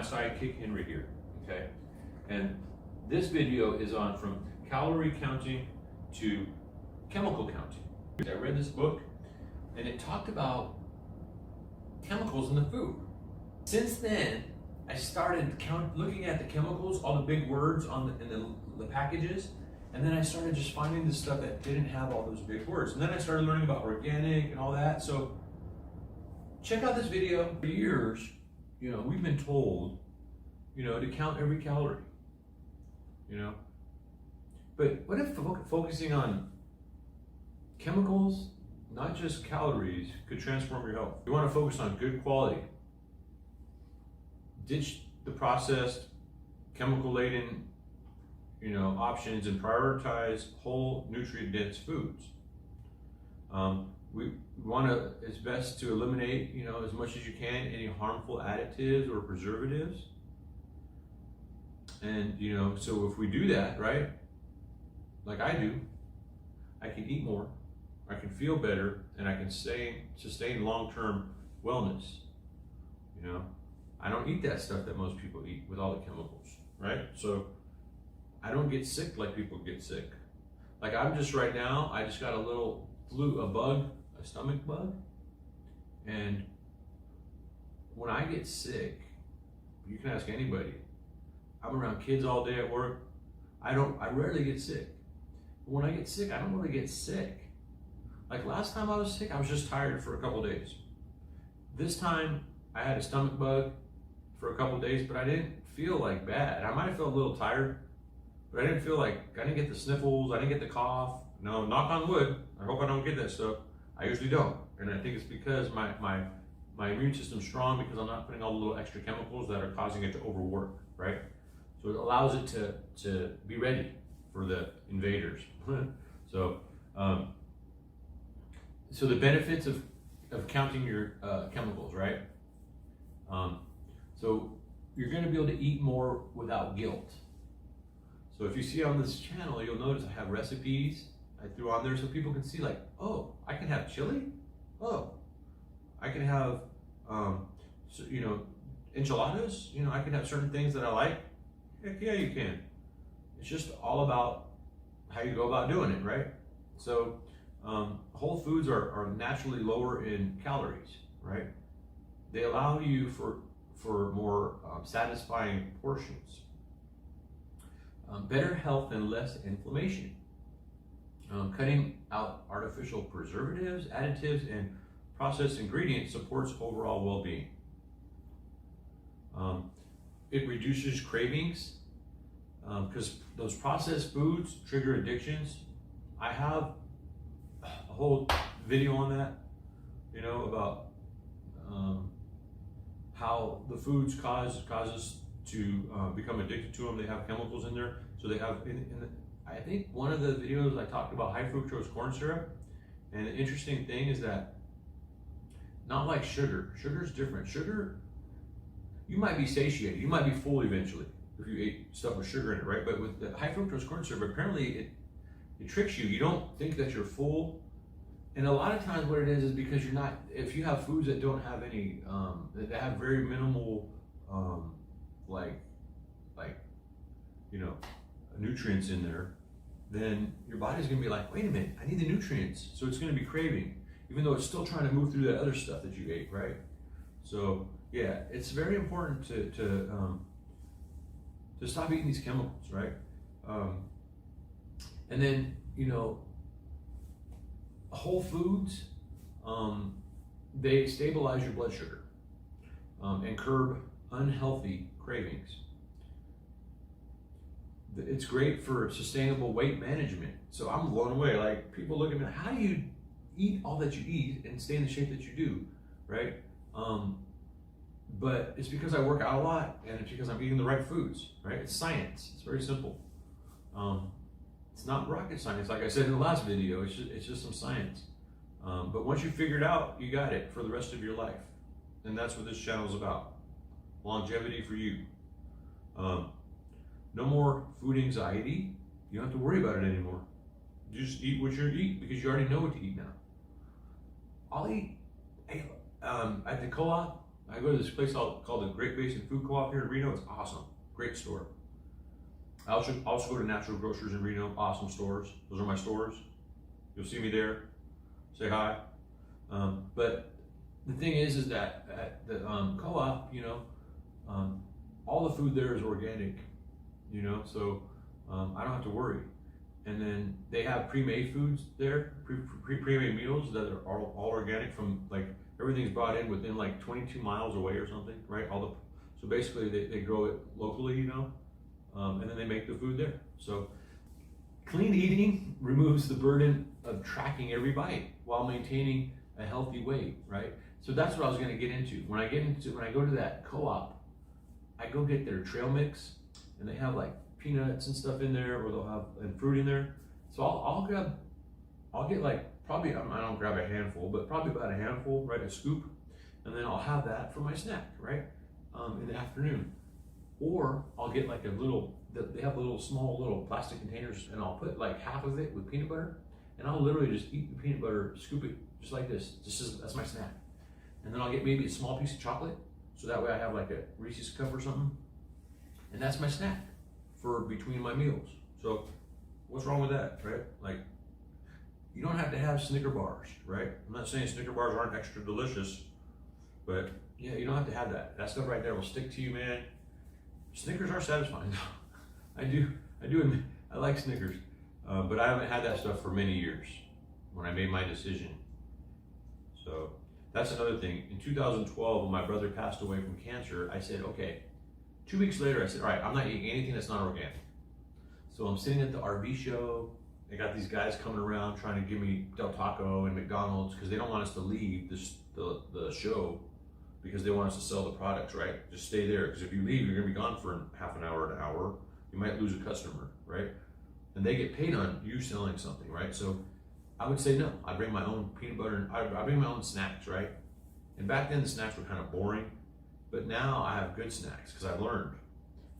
sidekick Henry here, okay? And this video is on from calorie counting to chemical counting. I read this book and it talked about chemicals in the food. Since then, I started looking at the chemicals, all the big words on the packages, and then I started just finding the stuff that didn't have all those big words. And then I started learning about organic and all that. So check out this video. For years, we've been told, to count every calorie, But what if focusing on chemicals, not just calories, could transform your health? You want to focus on good quality. Ditch the processed, chemical-laden, options and prioritize whole, nutrient-dense foods. We want to, it's best to eliminate, as much as you can, any harmful additives or preservatives. And, so if we do that, right, like I do, I can eat more, I can feel better, and I can sustain long-term wellness. I don't eat that stuff that most people eat with all the chemicals, right? So I don't get sick like people get sick. Like I'm just right now, I just got a little a stomach bug. And when I get sick, you can ask anybody, I'm around kids all day at work. I rarely get sick. But when I get sick, I don't really get sick. Like last time I was sick, I was just tired for a couple days. This time I had a stomach bug for a couple days, but I didn't feel like bad. I might have felt a little tired, but I didn't feel like, I didn't get the sniffles, I didn't get the cough. No, knock on wood, I hope I don't get that stuff. I usually don't. And I think it's because my immune system's strong because I'm not putting all the little extra chemicals that are causing it to overwork, right? So it allows it to be ready for the invaders. So the benefits of counting your chemicals, right? So you're going to be able to eat more without guilt. So if you see on this channel, you'll notice I have recipes I threw on there so people can see, like, oh, I can have chili. Oh, I can have, enchiladas. I can have certain things that I like. Heck yeah, you can. It's just all about how you go about doing it, right? So whole foods are naturally lower in calories, right? They allow you for more satisfying portions. Better health and less inflammation. Cutting out artificial preservatives, additives, and processed ingredients supports overall well-being. It reduces cravings because those processed foods trigger addictions. I have a whole video on that, about how the foods cause us to become addicted to them. They have chemicals in there. So they have, I think one of the videos I talked about high fructose corn syrup. And the interesting thing is that, not like sugar. Sugar's different. Sugar, you might be satiated. You might be full eventually if you ate stuff with sugar in it, right? But with the high fructose corn syrup, apparently it tricks you. You don't think that you're full. And a lot of times what it is because you're not, if you have foods that don't have any, that have very minimal, nutrients in there, then your body's gonna be like, wait a minute, I need the nutrients. So it's gonna be craving, even though it's still trying to move through that other stuff that you ate, right? So yeah, it's very important to stop eating these chemicals, right? And then, whole foods, they stabilize your blood sugar and curb unhealthy cravings. It's great for sustainable weight management. So I'm blown away. Like, people look at me, how do you eat all that you eat and stay in the shape that you do, right? But it's because I work out a lot and it's because I'm eating the right foods, right? It's science. It's very simple. It's not rocket science, like I said in the last video. It's just some science. But once you figure it out, you got it for the rest of your life. And that's what this channel is about. Longevity for you. No more food anxiety. You don't have to worry about it anymore. You just eat what you eat because you already know what to eat now. I'll eat at the co-op. I go to this place called the Great Basin Food Co-op here in Reno. It's awesome, great store. I also go to Natural Grocers in Reno, awesome stores. Those are my stores. You'll see me there. Say hi. But the thing is that at the co-op, all the food there is organic, so I don't have to worry. And then they have pre-made foods there, pre-made meals that are all organic from like everything's brought in within like 22 miles away or something, right? So basically they grow it locally, and then they make the food there. So clean eating removes the burden of tracking every bite while maintaining a healthy weight, right? So that's what I was going to get into. When I go to that co-op, I go get their trail mix, and they have like peanuts and stuff in there, or they'll have and fruit in there. So I'll get like probably, I don't grab a handful, but probably about a handful, right? A scoop, and then I'll have that for my snack, right? In the afternoon. Or I'll get like they have small little plastic containers, and I'll put like half of it with peanut butter, and I'll literally just eat the peanut butter, scoop it just like this. That's my snack. And then I'll get maybe a small piece of chocolate, so that way I have like a Reese's cup or something, and that's my snack for between my meals. So what's wrong with that, right? Like, you don't have to have Snicker bars, right? I'm not saying Snicker bars aren't extra delicious, but yeah, you don't have to have that. That stuff right there will stick to you, man. Snickers are satisfying. I do admit, I like Snickers, but I haven't had that stuff for many years when I made my decision. So that's another thing. In 2012, when my brother passed away from cancer, I said, okay, 2 weeks later, I said, all right, I'm not eating anything that's not organic. So I'm sitting at the RV show. They got these guys coming around trying to give me Del Taco and McDonald's because they don't want us to leave the show because they want us to sell the products, right? Just stay there, because if you leave, you're gonna be gone for half an hour, an hour. You might lose a customer, right? And they get paid on you selling something, right? So I would say no. I bring my own peanut butter, and I bring my own snacks, right? And back then the snacks were kind of boring, but now I have good snacks because I've learned,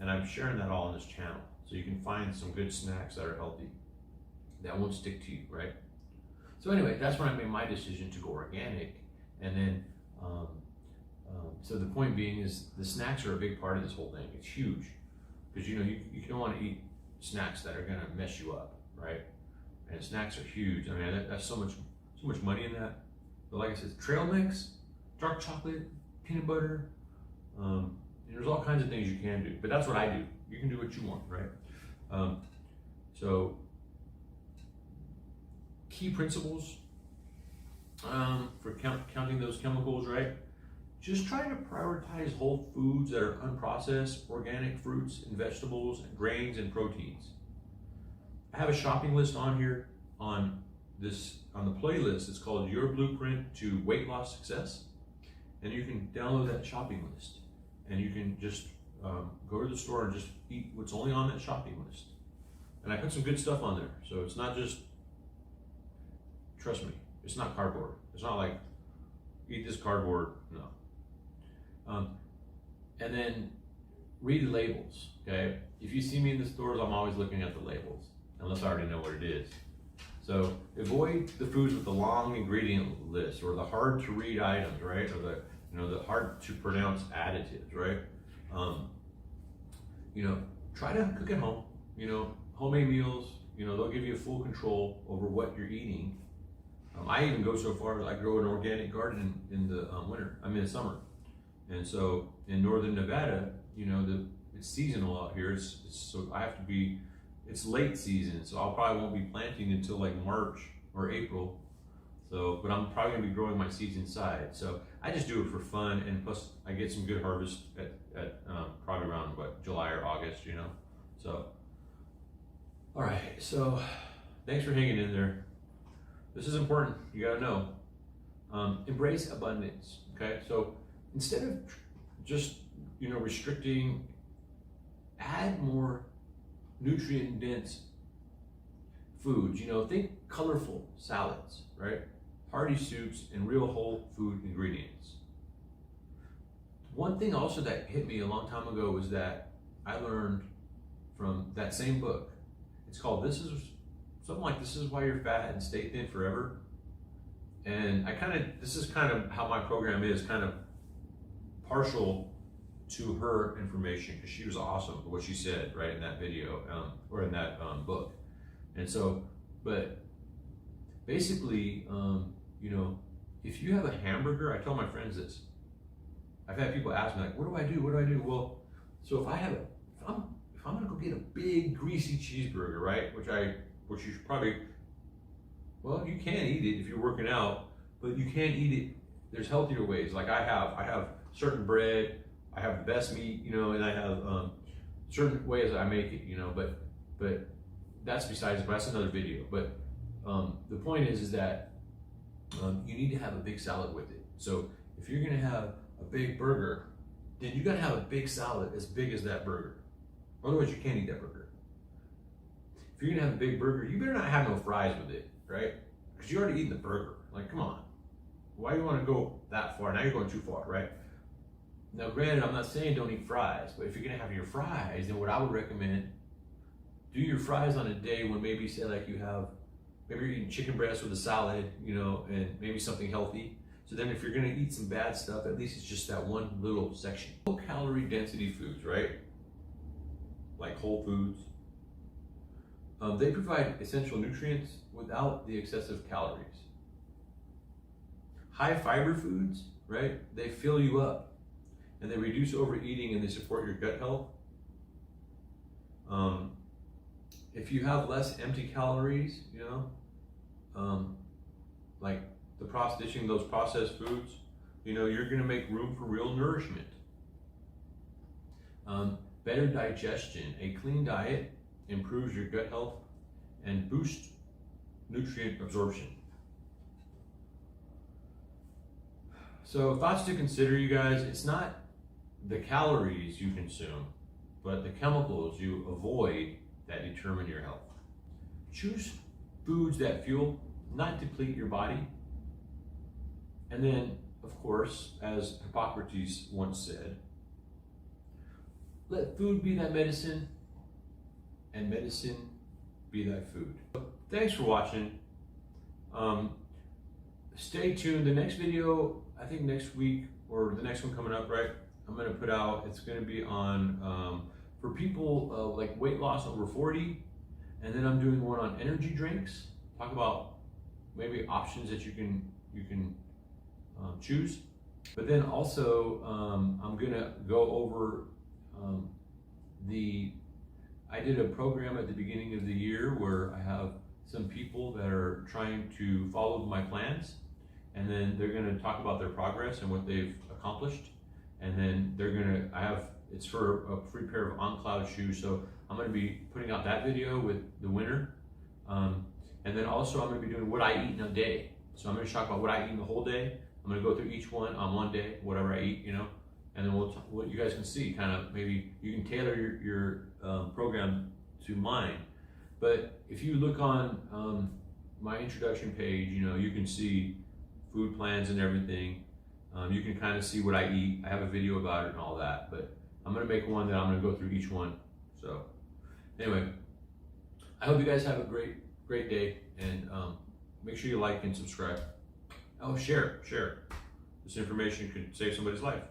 and I'm sharing that all on this channel. So you can find some good snacks that are healthy, that won't stick to you, right? So anyway, that's when I made my decision to go organic. And then, so the point being is the snacks are a big part of this whole thing. It's huge, because you don't want to eat snacks that are gonna mess you up, right? And snacks are huge. I mean, that's so much money in that. But like I said, trail mix, dark chocolate, peanut butter, and there's all kinds of things you can do. But that's what I do. You can do what you want, right? So key principles for counting those chemicals, right? Just try to prioritize whole foods that are unprocessed, organic fruits and vegetables, and grains and proteins. I have a shopping list on here on the playlist. It's called Your Blueprint to Weight Loss Success. And you can download that shopping list, and you can just go to the store and just eat what's only on that shopping list. And I put some good stuff on there. So it's not just, trust me, it's not cardboard. It's not like, eat this cardboard, no. And then read the labels, okay? If you see me in the stores, I'm always looking at the labels, unless I already know what it is. So avoid the foods with the long ingredient list, or the hard to read items, right? Or the hard to pronounce additives, right? Try to cook at home. Homemade meals. They'll give you full control over what you're eating. I even go so far as I grow an organic garden in the summer. And so in northern Nevada, it's seasonal out here. So I have to be. It's late season, so I probably won't be planting until like March or April. But I'm probably gonna be growing my seeds inside. So I just do it for fun, and plus I get some good harvest at probably around July or August, So, all right. So thanks for hanging in there. This is important. You gotta know. Embrace abundance. Okay. So instead of just restricting, add more nutrient dense foods. Think colorful salads, right? Hearty soups and real whole food ingredients. One thing also that hit me a long time ago was that I learned from that same book. It's called This Is Why You're Fat and Stay Thin Forever. And this is kind of how my program is, kind of partial to her information because she was awesome for what she said right in that video or in that book. And so, but basically, you know, if you have a hamburger, I tell my friends this. I've had people ask me like, what do I do? What do I do? Well, so if I'm gonna go get a big greasy cheeseburger, right? Which you should probably, well, you can eat it if you're working out, but you can't eat it. There's healthier ways. Like I have certain bread, I have the best meat, you know, and I have certain ways that I make it, you know, but that's besides, but that's another video. But the point is that you need to have a big salad with it. So if you're gonna have a big burger, then you gotta have a big salad as big as that burger. Otherwise you can't eat that burger. If you're gonna have a big burger, you better not have no fries with it, right? Because you already eaten the burger. Like, come on. Why do you want to go that far? Now you're going too far, right? Now, granted, I'm not saying don't eat fries, but if you're gonna have your fries, then what I would recommend, do your fries on a day when maybe say like maybe you're eating chicken breast with a salad, you know, and maybe something healthy. So then if you're gonna eat some bad stuff, at least it's just that one little section. Low calorie density foods, right? Like whole foods. They provide essential nutrients without the excessive calories. High fiber foods, right? They fill you up and they reduce overeating and they support your gut health. If you have less empty calories, you know, like ditching those processed foods, you know, you're gonna make room for real nourishment. Better digestion. A clean diet improves your gut health and boosts nutrient absorption. So thoughts to consider, you guys, it's not the calories you consume, but the chemicals you avoid that determine your health. Choose foods that fuel, not deplete your body. And then, of course, as Hippocrates once said, let food be thy medicine, and medicine be thy food. Thanks for watching. Stay tuned. The next video, I think next week, or the next one coming up, right? I'm gonna put out, it's gonna be on, for people like weight loss over 40, and then I'm doing one on energy drinks. Talk about maybe options that you can choose. But then also, I'm gonna go over I did a program at the beginning of the year where I have some people that are trying to follow my plans, and then they're gonna talk about their progress and what they've accomplished. And then it's for a free pair of on-cloud shoes. So I'm gonna be putting out that video with the winner. And then also I'm gonna be doing what I eat in a day. So I'm gonna talk about what I eat in the whole day. I'm gonna go through each one on one day, whatever I eat, you know, and then what you guys can see, kind of maybe you can tailor your program to mine. But if you look on my introduction page, you know, you can see food plans and everything. You can kind of see what I eat. I have a video about it and all that, but I'm gonna make one that I'm gonna go through each one. So anyway, I hope you guys have a great day, and make sure you like and subscribe. Oh, share. This information could save somebody's life.